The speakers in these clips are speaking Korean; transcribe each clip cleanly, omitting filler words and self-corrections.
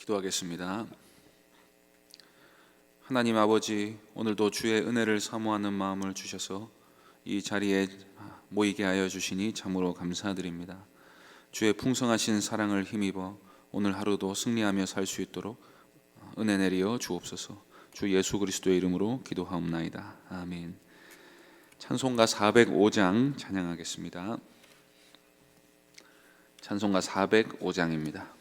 기도하겠습니다. 하나님 아버지, 오늘도 주의 은혜를 사모하는 마음을 주셔서 이 자리에 모이게 하여 주시니 참으로 감사드립니다. 주의 풍성하신 사랑을 힘입어 오늘 하루도 승리하며 살 수 있도록 은혜 내리어 주옵소서. 주 예수 그리스도의 이름으로 기도하옵나이다. 아멘. 찬송가 405장 찬양하겠습니다. 찬송가 405장입니다.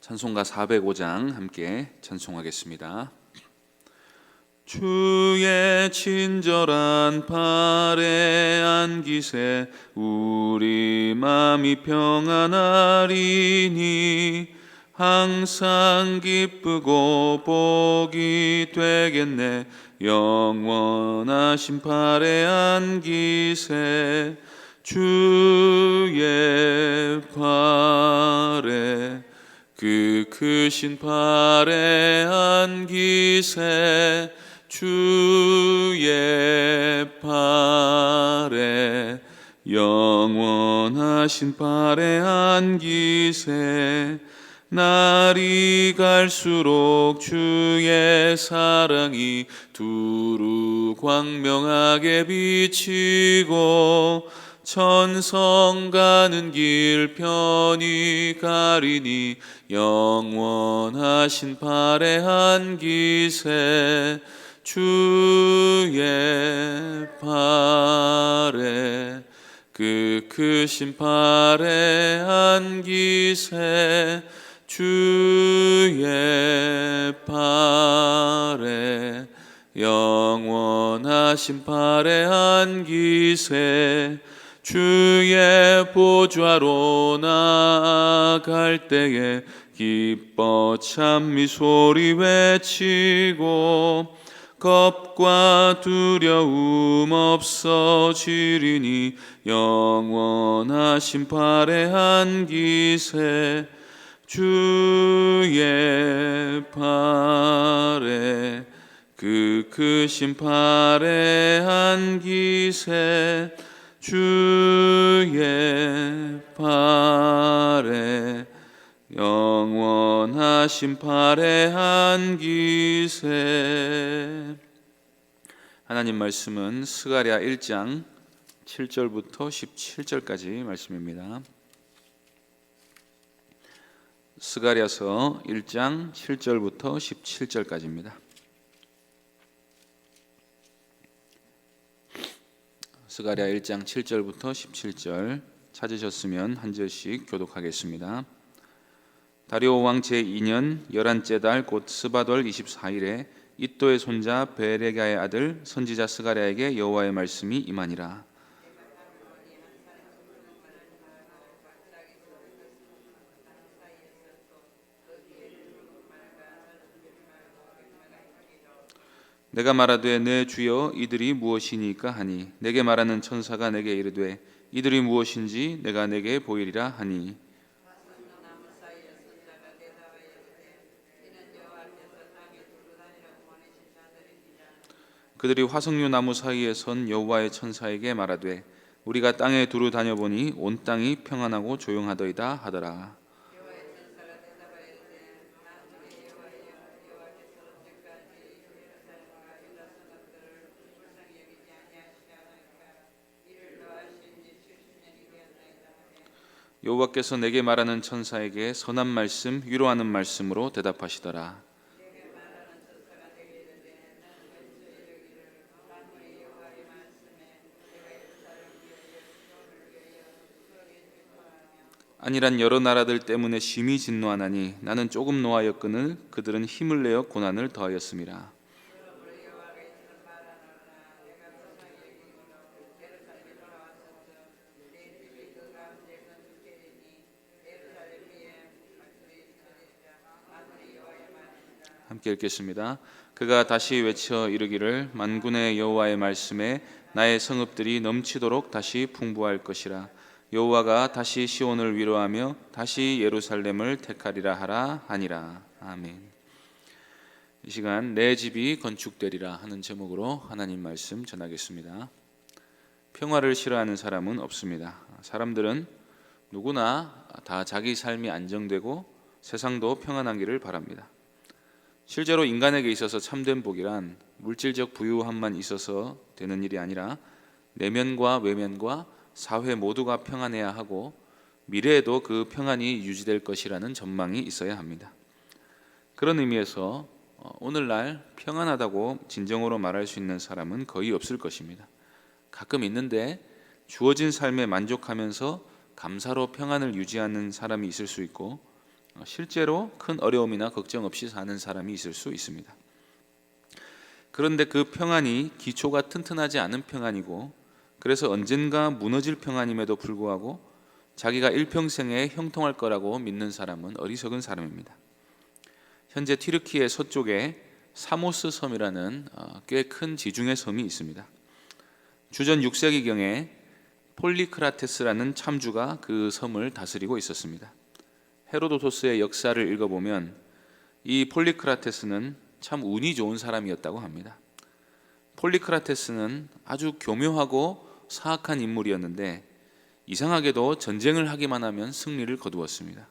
찬송가 405장 함께 찬송하겠습니다. 주의 친절한 팔에 안기세 우리 맘이 평안하리니 항상 기쁘고 복이 되겠네. 영원하신 팔에 안기세 주의 팔에 그 크신 팔에 안기세 주의 팔에 영원하신 팔에 안기세 날이 갈수록 주의 사랑이 두루 광명하게 비치고 천성 가는 길 편히 가리니 영원하신 팔에 안기세 주의 팔에 그 크신 팔에 안기세 주의 팔에 영원하신 팔에 안기세 주의 보좌로 나아갈 때에 기뻐 찬미 소리 외치고 겁과 두려움 없어지리니 영원하신 팔에 안기세 주의 팔에 그 크신 팔에 안기세 주의 팔에 영원하신 팔에 안기세. 하나님 말씀은 스가랴 1장 7절부터 17절까지 말씀입니다. 스가랴서 1장 7절부터 17절까지입니다. 스가랴 1장 7절부터 17절 찾으셨으면 한 절씩 교독하겠습니다. 다리오 왕 제2년 11째 달 곧 스바돌 24일에 이또의 손자 베레가의 아들 선지자 스가랴에게 여호와의 말씀이 임하니라. 내가 말하되 내 주여 이들이 무엇이니까 하니 내게 말하는 천사가 내게 이르되 이들이 무엇인지 내가 내게 보이리라 하니 그들이 화석류 나무 사이에 선 여호와의 천사에게 말하되 우리가 땅에 두루 다녀보니 온 땅이 평안하고 조용하더이다 하더라. 여호와께서 내게 말하는 천사에게 선한 말씀 위로하는 말씀으로 대답하시더라. 아니란 여러 나라들 때문에 심히 진노하나니 나는 조금 노하였거늘 그들은 힘을 내어 고난을 더하였음이라. 함께 읽겠습니다. 그가 다시 외쳐 이르기를 만군의 여호와의 말씀에 나의 성읍들이 넘치도록 다시 풍부할 것이라. 여호와가 다시 시온을 위로하며 다시 예루살렘을 택하리라 하라 하니라. 아멘. 이 시간 내 집이 건축되리라 하는 제목으로 하나님 말씀 전하겠습니다. 평화를 싫어하는 사람은 없습니다. 사람들은 누구나 다 자기 삶이 안정되고 세상도 평안하기를 바랍니다. 실제로 인간에게 있어서 참된 복이란 물질적 부유함만 있어서 되는 일이 아니라 내면과 외면과 사회 모두가 평안해야 하고 미래에도 그 평안이 유지될 것이라는 전망이 있어야 합니다. 그런 의미에서 오늘날 평안하다고 진정으로 말할 수 있는 사람은 거의 없을 것입니다. 가끔 있는데 주어진 삶에 만족하면서 감사로 평안을 유지하는 사람이 있을 수 있고 실제로 큰 어려움이나 걱정 없이 사는 사람이 있을 수 있습니다. 그런데 그 평안이 기초가 튼튼하지 않은 평안이고 그래서 언젠가 무너질 평안임에도 불구하고 자기가 일평생에 형통할 거라고 믿는 사람은 어리석은 사람입니다. 현재 튀르키예 서쪽에 사모스 섬이라는 꽤 큰 지중해 섬이 있습니다. 주전 6세기경에 폴리크라테스라는 참주가 그 섬을 다스리고 있었습니다. 헤로도토스의 역사를 읽어보면 이 폴리크라테스는 참 운이 좋은 사람이었다고 합니다. 폴리크라테스는 아주 교묘하고 사악한 인물이었는데 이상하게도 전쟁을 하기만 하면 승리를 거두었습니다.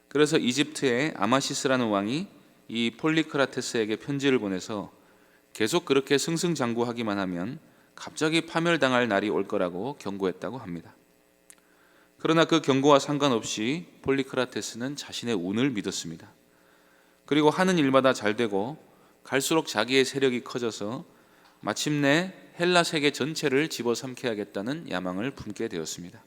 그래서 이집트의 아마시스라는 왕이 이 폴리크라테스에게 편지를 보내서 계속 그렇게 승승장구하기만 하면 갑자기 파멸당할 날이 올 거라고 경고했다고 합니다. 그러나 그 경고와 상관없이 폴리크라테스는 자신의 운을 믿었습니다. 그리고 하는 일마다 잘 되고 갈수록 자기의 세력이 커져서 마침내 헬라 세계 전체를 집어삼켜야겠다는 야망을 품게 되었습니다.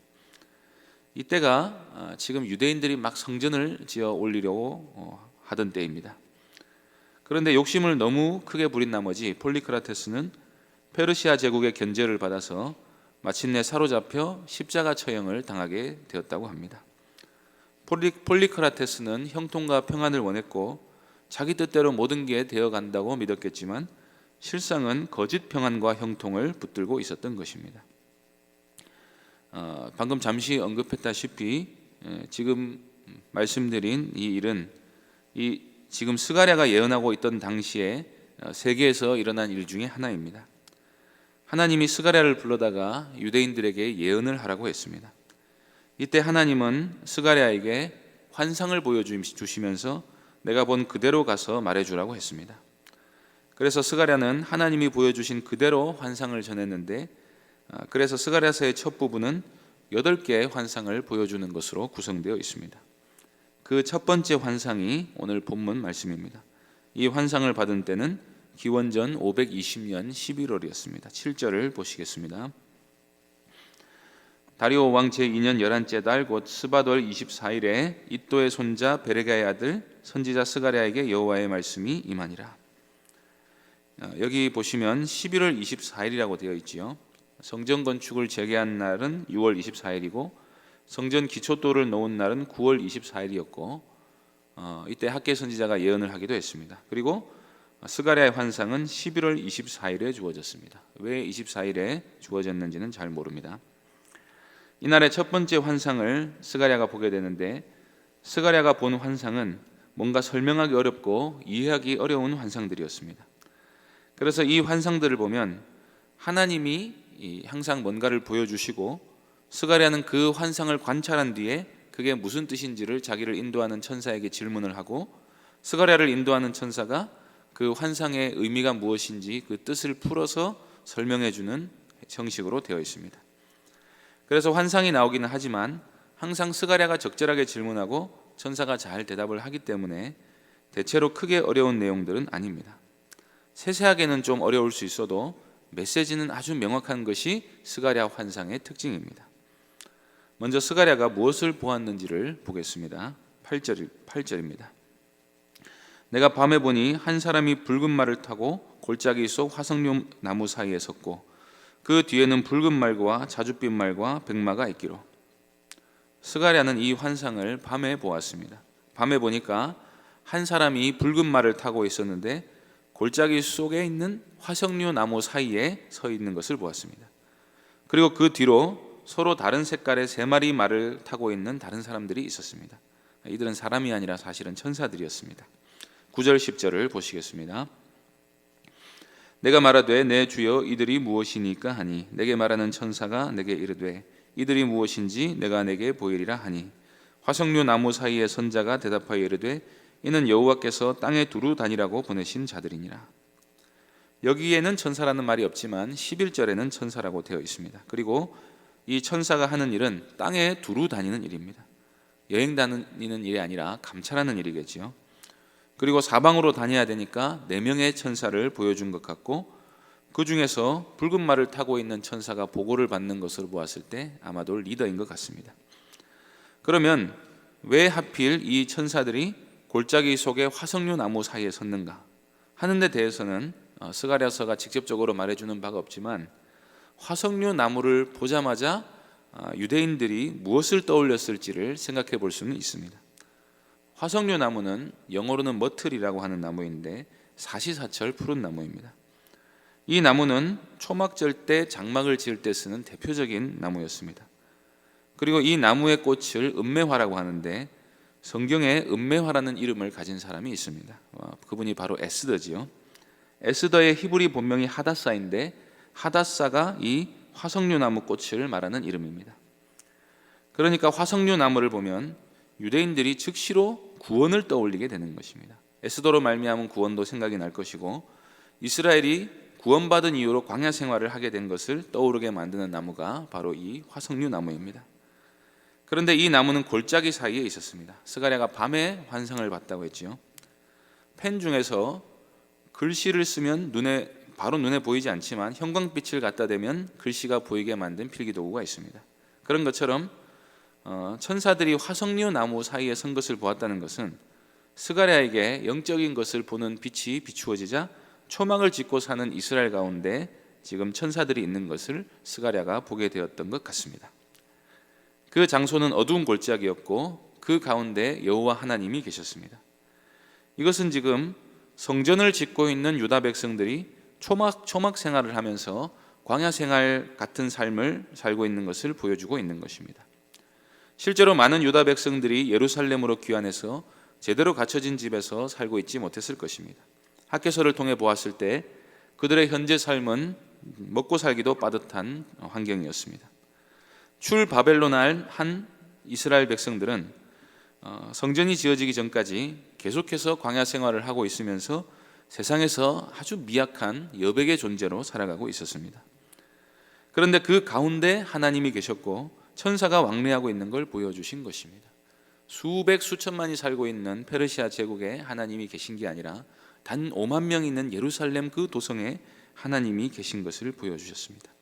이때가 지금 유대인들이 막 성전을 지어 올리려고 하던 때입니다. 그런데 욕심을 너무 크게 부린 나머지 폴리크라테스는 페르시아 제국의 견제를 받아서 마침내 사로잡혀 십자가 처형을 당하게 되었다고 합니다. 폴리크라테스는 형통과 평안을 원했고 자기 뜻대로 모든 게 되어간다고 믿었겠지만 실상은 거짓 평안과 형통을 붙들고 있었던 것입니다. 방금 잠시 언급했다시피 지금 말씀드린 이 일은 지금 스가랴가 예언하고 있던 당시에 세계에서 일어난 일 중에 하나입니다. 하나님이 스가랴를 불러다가 유대인들에게 예언을 하라고 했습니다. 이때 하나님은 스가랴에게 환상을 보여주시면서 내가 본 그대로 가서 말해주라고 했습니다. 그래서 스가랴는 하나님이 보여주신 그대로 환상을 전했는데 그래서 스가랴서의 첫 부분은 8개의 환상을 보여주는 것으로 구성되어 있습니다. 그 첫 번째 환상이 오늘 본문 말씀입니다. 이 환상을 받은 때는 기원전 520년 11월이었습니다. 7절을 보시겠습니다. 다리오 왕 제2년 11째 달 곧 스바돌 24일에 id도의 손자 베레가의 아들 선지자 스가랴에게 여호와의 말씀이 임하니라. 여기 보시면 11월 24일이라고 되어 있지요. 성전 건축을 재개한 날은 6월 24일이고 성전 기초돌을 놓은 날은 9월 24일이었고 이때 학개 선지자가 예언을 하기도 했습니다. 그리고 스가랴의 환상은 11월 24일에 주어졌습니다. 왜 24일에 주어졌는지는 잘 모릅니다. 이날의 첫 번째 환상을 스가랴가 보게 되는데 스가랴가 본 환상은 뭔가 설명하기 어렵고 이해하기 어려운 환상들이었습니다. 그래서 이 환상들을 보면 하나님이 항상 뭔가를 보여주시고 스가랴는 그 환상을 관찰한 뒤에 그게 무슨 뜻인지를 자기를 인도하는 천사에게 질문을 하고 스가랴를 인도하는 천사가 그 환상의 의미가 무엇인지 그 뜻을 풀어서 설명해 주는 형식으로 되어 있습니다. 그래서 환상이 나오기는 하지만 항상 스가랴가 적절하게 질문하고 천사가 잘 대답을 하기 때문에 대체로 크게 어려운 내용들은 아닙니다. 세세하게는 좀 어려울 수 있어도 메시지는 아주 명확한 것이 스가랴 환상의 특징입니다. 먼저 스가랴가 무엇을 보았는지를 보겠습니다. 8절입니다. 내가 밤에 보니 한 사람이 붉은 말을 타고 골짜기 속 화석류 나무 사이에 섰고 그 뒤에는 붉은 말과 자줏빛 말과 백마가 있기로. 스가랴는 이 환상을 밤에 보았습니다. 밤에 보니까 한 사람이 붉은 말을 타고 있었는데 골짜기 속에 있는 화석류 나무 사이에 서 있는 것을 보았습니다. 그리고 그 뒤로 서로 다른 색깔의 3마리 말을 타고 있는 다른 사람들이 있었습니다. 이들은 사람이 아니라 사실은 천사들이었습니다. 9절 10절을 보시겠습니다. 내가 말하되 내 주여 이들이 무엇이니까 하니 내게 말하는 천사가 내게 이르되 이들이 무엇인지 내가 내게 보이리라 하니 화석류 나무 사이의 선자가 대답하여 이르되 이는 여호와께서 땅에 두루 다니라고 보내신 자들이니라. 여기에는 천사라는 말이 없지만 11절에는 천사라고 되어 있습니다. 그리고 이 천사가 하는 일은 땅에 두루 다니는 일입니다. 여행 다니는 일이 아니라 감찰하는 일이겠지요. 그리고 사방으로 다녀야 되니까 4명의 천사를 보여준 것 같고, 그 중에서 붉은 말을 타고 있는 천사가 보고를 받는 것으로 보았을 때 아마도 리더인 것 같습니다. 그러면 왜 하필 이 천사들이 골짜기 속의 화석류 나무 사이에 섰는가 하는 데 대해서는 스가랴서가 직접적으로 말해주는 바가 없지만, 화석류 나무를 보자마자 유대인들이 무엇을 떠올렸을지를 생각해 볼 수는 있습니다. 화석류 나무는 영어로는 머틀이라고 하는 나무인데 사시사철 푸른 나무입니다. 이 나무는 초막절 때 장막을 지을 때 쓰는 대표적인 나무였습니다. 그리고 이 나무의 꽃을 은매화라고 하는데 성경에 은매화라는 이름을 가진 사람이 있습니다. 그분이 바로 에스더지요. 에스더의 히브리 본명이 하닷사인데 하닷사가 이 화석류 나무 꽃을 말하는 이름입니다. 그러니까 화석류 나무를 보면 유대인들이 즉시로 구원을 떠올리게 되는 것입니다. 에스더로 말미암은 구원도 생각이 날 것이고, 이스라엘이 구원받은 이후로 광야 생활을 하게 된 것을 떠오르게 만드는 나무가 바로 이 화석류 나무입니다. 그런데 이 나무는 골짜기 사이에 있었습니다. 스가랴가 밤에 환상을 봤다고 했지요. 펜 중에서 글씨를 쓰면 바로 눈에 보이지 않지만 형광빛을 갖다 대면 글씨가 보이게 만든 필기도구가 있습니다. 그런 것처럼 천사들이 화석류 나무 사이에 선 것을 보았다는 것은 스가랴에게 영적인 것을 보는 빛이 비추어지자 초막을 짓고 사는 이스라엘 가운데 지금 천사들이 있는 것을 스가랴가 보게 되었던 것 같습니다. 그 장소는 어두운 골짜기였고 그 가운데 여호와 하나님이 계셨습니다. 이것은 지금 성전을 짓고 있는 유다 백성들이 초막 생활을 하면서 광야 생활 같은 삶을 살고 있는 것을 보여주고 있는 것입니다. 실제로 많은 유다 백성들이 예루살렘으로 귀환해서 제대로 갖춰진 집에서 살고 있지 못했을 것입니다. 학개서를 통해 보았을 때 그들의 현재 삶은 먹고 살기도 빠듯한 환경이었습니다. 출 바벨론을 한 이스라엘 백성들은 성전이 지어지기 전까지 계속해서 광야 생활을 하고 있으면서 세상에서 아주 미약한 여백의 존재로 살아가고 있었습니다. 그런데 그 가운데 하나님이 계셨고 천사가 왕래하고 있는 걸 보여주신 것입니다. 수백 수천만이 살고 있는 페르시아 제국에 하나님이 계신 게 아니라 단 5만 명 있는 예루살렘 그 도성에 하나님이 계신 것을 보여주셨습니다.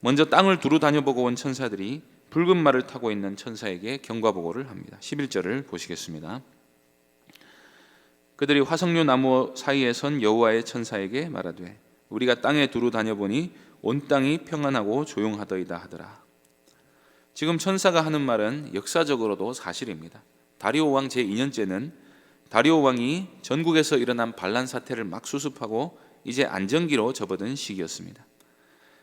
먼저 땅을 두루 다녀보고 온 천사들이 붉은 말을 타고 있는 천사에게 경과보고를 합니다. 11절을 보시겠습니다. 그들이 화석류 나무 사이에 선 여호와의 천사에게 말하되 우리가 땅에 두루 다녀보니 온 땅이 평안하고 조용하더이다 하더라. 지금 천사가 하는 말은 역사적으로도 사실입니다. 다리오 왕 제2년째는 다리오 왕이 전국에서 일어난 반란 사태를 막 수습하고 이제 안정기로 접어든 시기였습니다.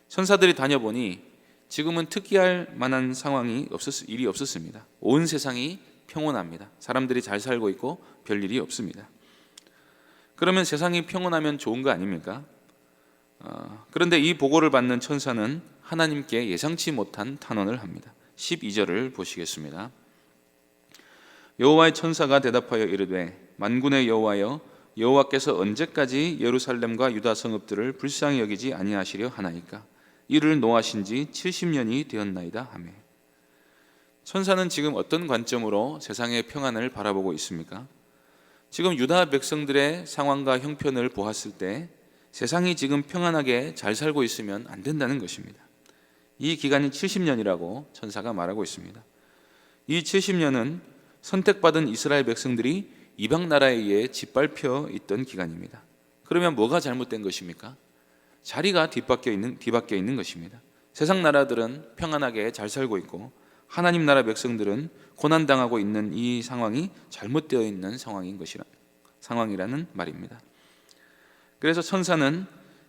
천사들이 다녀보니 지금은 특기할 만한 일이 없었습니다. 온 세상이 평온합니다. 사람들이 잘 살고 있고 별일이 없습니다. 그러면 세상이 평온하면 좋은 거 아닙니까? 그런데 이 보고를 받는 천사는 하나님께 예상치 못한 탄원을 합니다. 12절을 보시겠습니다. 여호와의 천사가 대답하여 이르되 만군의 여호와여 여호와께서 언제까지 예루살렘과 유다 성읍들을 불쌍히 여기지 아니하시려 하나이까? 이를 노하신 지 70년이 되었나이다 하매. 천사는 지금 어떤 관점으로 세상의 평안을 바라보고 있습니까? 지금 유다 백성들의 상황과 형편을 보았을 때 세상이 지금 평안하게 잘 살고 있으면 안 된다는 것입니다. 이 기간이 70년이라고 천사가 말하고 있습니다. 이 70년은 선택받은 이스라엘 백성들이 이방 나라에 의해 짓밟혀 있던 기간입니다. 그러면 뭐가 잘못된 것입니까? 자리가 뒤바뀌어 있는 것입니다. 세상 나라들은 평안하게 잘 살고 있고 하나님 나라 백성들은 고난당하고 있는 이 상황이 잘못되어 있는 상황이라는 말입니다. 그래서 천사는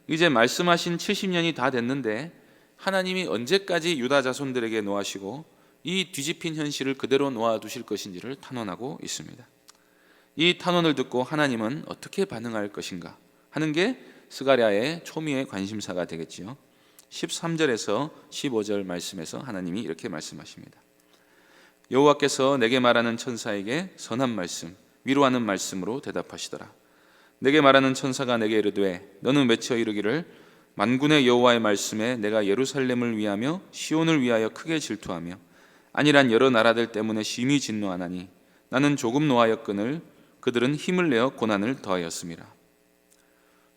이제 말씀하신 70년이 다 됐는데 하나님이 언제까지 유다 자손들에게 노하시고 이 뒤집힌 현실을 그대로 놓아두실 것인지를 탄원하고 있습니다. 이 탄원을 듣고 하나님은 어떻게 반응할 것인가 하는 게 스가랴의 초미의 관심사가 되겠지요. 13절에서 15절 말씀에서 하나님이 이렇게 말씀하십니다. 여호와께서 내게 말하는 천사에게 선한 말씀, 위로하는 말씀으로 대답하시더라. 내게 말하는 천사가 내게 이르되 너는 외쳐 이르기를 만군의 여호와의 말씀에 내가 예루살렘을 위하며 시온을 위하여 크게 질투하며 아니란 여러 나라들 때문에 심히 진노하나니 나는 조금 노하였거늘 그들은 힘을 내어 고난을 더하였음이라.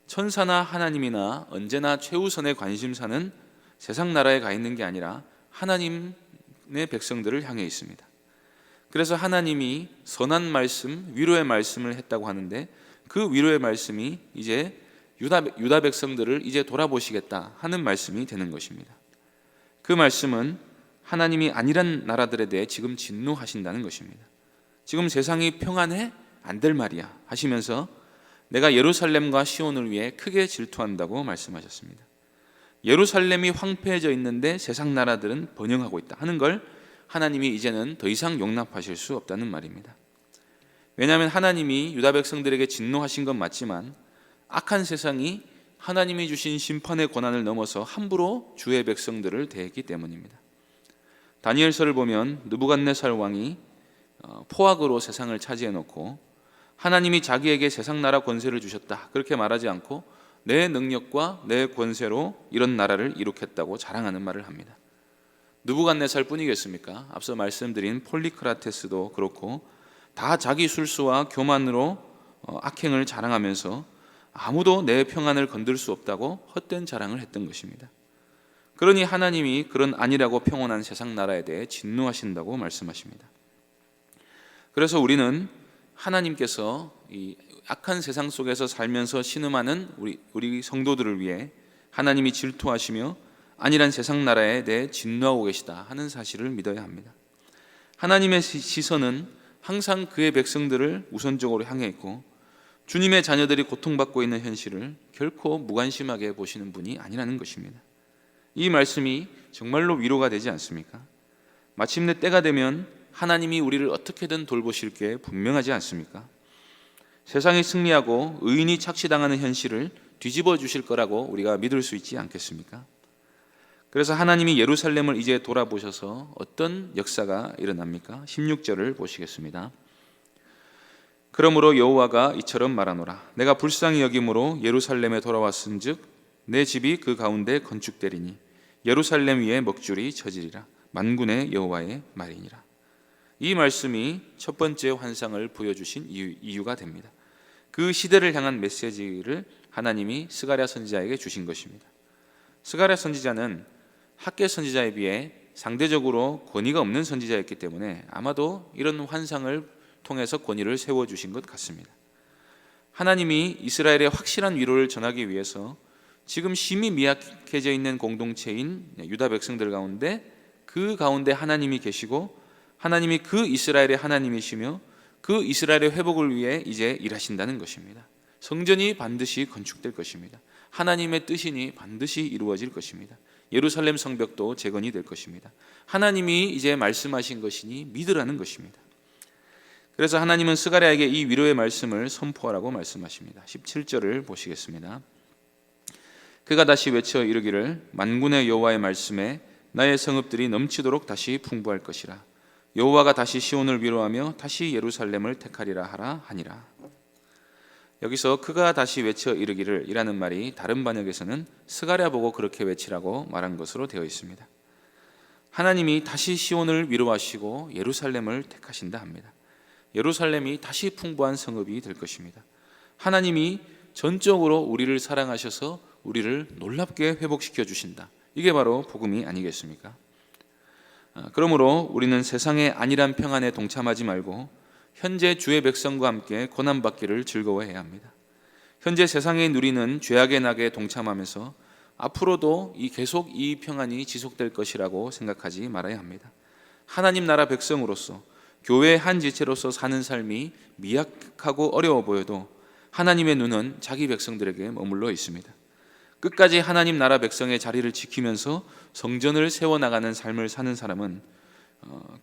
천사나 하나님이나 언제나 최우선의 관심사는 세상 나라에 가 있는 게 아니라 하나님의 백성들을 향해 있습니다. 그래서 하나님이 선한 말씀, 위로의 말씀을 했다고 하는데 그 위로의 말씀이 이제 유다 백성들을 이제 돌아보시겠다 하는 말씀이 되는 것입니다. 그 말씀은 하나님이 아니란 나라들에 대해 지금 진노하신다는 것입니다. 지금 세상이 평안해? 안 될 말이야 하시면서 내가 예루살렘과 시온을 위해 크게 질투한다고 말씀하셨습니다. 예루살렘이 황폐해져 있는데 세상 나라들은 번영하고 있다 하는 걸 하나님이 이제는 더 이상 용납하실 수 없다는 말입니다. 왜냐하면 하나님이 유다 백성들에게 진노하신 건 맞지만 악한 세상이 하나님이 주신 심판의 권한을 넘어서 함부로 주의 백성들을 대했기 때문입니다. 다니엘서를 보면 느부갓네살 왕이 포악으로 세상을 차지해 놓고 하나님이 자기에게 세상 나라 권세를 주셨다 그렇게 말하지 않고 내 능력과 내 권세로 이런 나라를 이룩했다고 자랑하는 말을 합니다. 느부갓네살 뿐이겠습니까? 앞서 말씀드린 폴리크라테스도 그렇고 다 자기 술수와 교만으로 악행을 자랑하면서 아무도 내 평안을 건들 수 없다고 헛된 자랑을 했던 것입니다. 그러니 하나님이 그런 안일하고 평온한 세상 나라에 대해 진노하신다고 말씀하십니다. 그래서 우리는 하나님께서 이 악한 세상 속에서 살면서 신음하는 우리 성도들을 위해 하나님이 질투하시며 안일한 세상 나라에 대해 진노하고 계시다 하는 사실을 믿어야 합니다. 하나님의 시선은 항상 그의 백성들을 우선적으로 향해 있고 주님의 자녀들이 고통받고 있는 현실을 결코 무관심하게 보시는 분이 아니라는 것입니다. 이 말씀이 정말로 위로가 되지 않습니까? 마침내 때가 되면 하나님이 우리를 어떻게든 돌보실 게 분명하지 않습니까? 세상이 승리하고 의인이 착취당하는 현실을 뒤집어 주실 거라고 우리가 믿을 수 있지 않겠습니까? 그래서 하나님이 예루살렘을 이제 돌아보셔서 어떤 역사가 일어납니까? 16절을 보시겠습니다. 그러므로 여호와가 이처럼 말하노라. 내가 불쌍히 여김으로 예루살렘에 돌아왔은즉 내 집이 그 가운데 건축되리니 예루살렘 위에 먹줄이 쳐지리라. 만군의 여호와의 말이니라. 이 말씀이 첫 번째 환상을 보여주신 이유가 됩니다. 그 시대를 향한 메시지를 하나님이 스가랴 선지자에게 주신 것입니다. 스가랴 선지자는 학개 선지자에 비해 상대적으로 권위가 없는 선지자였기 때문에 아마도 이런 환상을 통해서 권위를 세워주신 것 같습니다. 하나님이 이스라엘의 확실한 위로를 전하기 위해서 지금 심히 미약해져 있는 공동체인 유다 백성들 가운데 그 가운데 하나님이 계시고 하나님이 그 이스라엘의 하나님이시며 그 이스라엘의 회복을 위해 이제 일하신다는 것입니다. 성전이 반드시 건축될 것입니다. 하나님의 뜻이니 반드시 이루어질 것입니다. 예루살렘 성벽도 재건이 될 것입니다. 하나님이 이제 말씀하신 것이니 믿으라는 것입니다. 그래서 하나님은 스가랴에게 이 위로의 말씀을 선포하라고 말씀하십니다. 17절을 보시겠습니다. 그가 다시 외쳐 이르기를 만군의 여호와의 말씀에 나의 성읍들이 넘치도록 다시 풍부할 것이라. 여호와가 다시 시온을 위로하며 다시 예루살렘을 택하리라 하라 하니라. 여기서 그가 다시 외쳐 이르기를 이라는 말이 다른 번역에서는 스가랴 보고 그렇게 외치라고 말한 것으로 되어 있습니다. 하나님이 다시 시온을 위로하시고 예루살렘을 택하신다 합니다. 예루살렘이 다시 풍부한 성읍이 될 것입니다. 하나님이 전적으로 우리를 사랑하셔서 우리를 놀랍게 회복시켜 주신다. 이게 바로 복음이 아니겠습니까? 그러므로 우리는 세상의 안일한 평안에 동참하지 말고 현재 주의 백성과 함께 고난받기를 즐거워해야 합니다. 현재 세상에 누리는 죄악의 낙에 동참하면서 앞으로도 계속 이 평안이 지속될 것이라고 생각하지 말아야 합니다. 하나님 나라 백성으로서 교회의 한 지체로서 사는 삶이 미약하고 어려워 보여도 하나님의 눈은 자기 백성들에게 머물러 있습니다. 끝까지 하나님 나라 백성의 자리를 지키면서 성전을 세워나가는 삶을 사는 사람은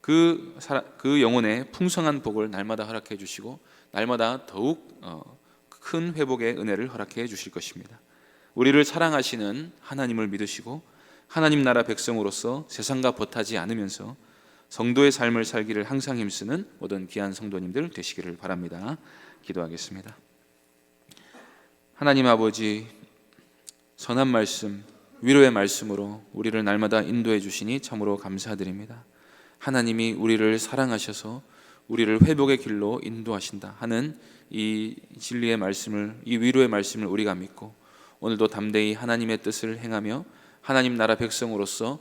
그 영혼의 풍성한 복을 날마다 허락해 주시고 날마다 더욱 큰 회복의 은혜를 허락해 주실 것입니다. 우리를 사랑하시는 하나님을 믿으시고 하나님 나라 백성으로서 세상과 벗하지 않으면서 성도의 삶을 살기를 항상 힘쓰는 모든 귀한 성도님들 되시기를 바랍니다. 기도하겠습니다. 하나님 아버지, 선한 말씀, 위로의 말씀으로 우리를 날마다 인도해 주시니 참으로 감사드립니다. 하나님이 우리를 사랑하셔서 우리를 회복의 길로 인도하신다 하는 이 진리의 말씀을, 이 위로의 말씀을 우리가 믿고 오늘도 담대히 하나님의 뜻을 행하며 하나님 나라 백성으로서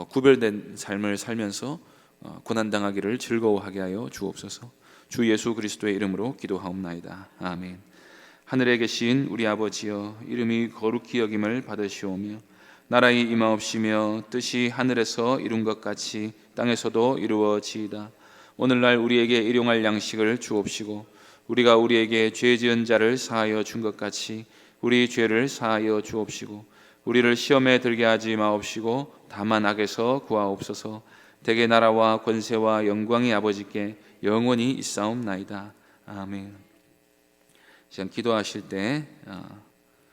구별된 삶을 살면서 고난당하기를 즐거워하게 하여 주옵소서. 주 예수 그리스도의 이름으로 기도하옵나이다. 아멘. 하늘에 계신 우리 아버지여, 이름이 거룩히 여김을 받으시오며 나라의 임하옵시며 뜻이 하늘에서 이룬 것 같이 땅에서도 이루어지이다. 오늘날 우리에게 일용할 양식을 주옵시고 우리가 우리에게 죄 지은 자를 사하여 준 것 같이 우리 죄를 사하여 주옵시고 우리를 시험에 들게 하지 마옵시고 다만 악에서 구하옵소서. 대개 나라와 권세와 영광이 아버지께 영원히 있사옵나이다. 아멘. 시간 기도하실 때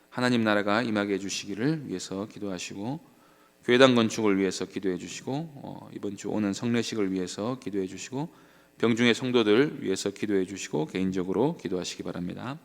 하나님 나라가 임하게 해주시기를 위해서 기도하시고, 교회당 건축을 위해서 기도해 주시고, 이번 주 오는 성례식을 위해서 기도해 주시고, 병중의 성도들 위해서 기도해 주시고 개인적으로 기도하시기 바랍니다.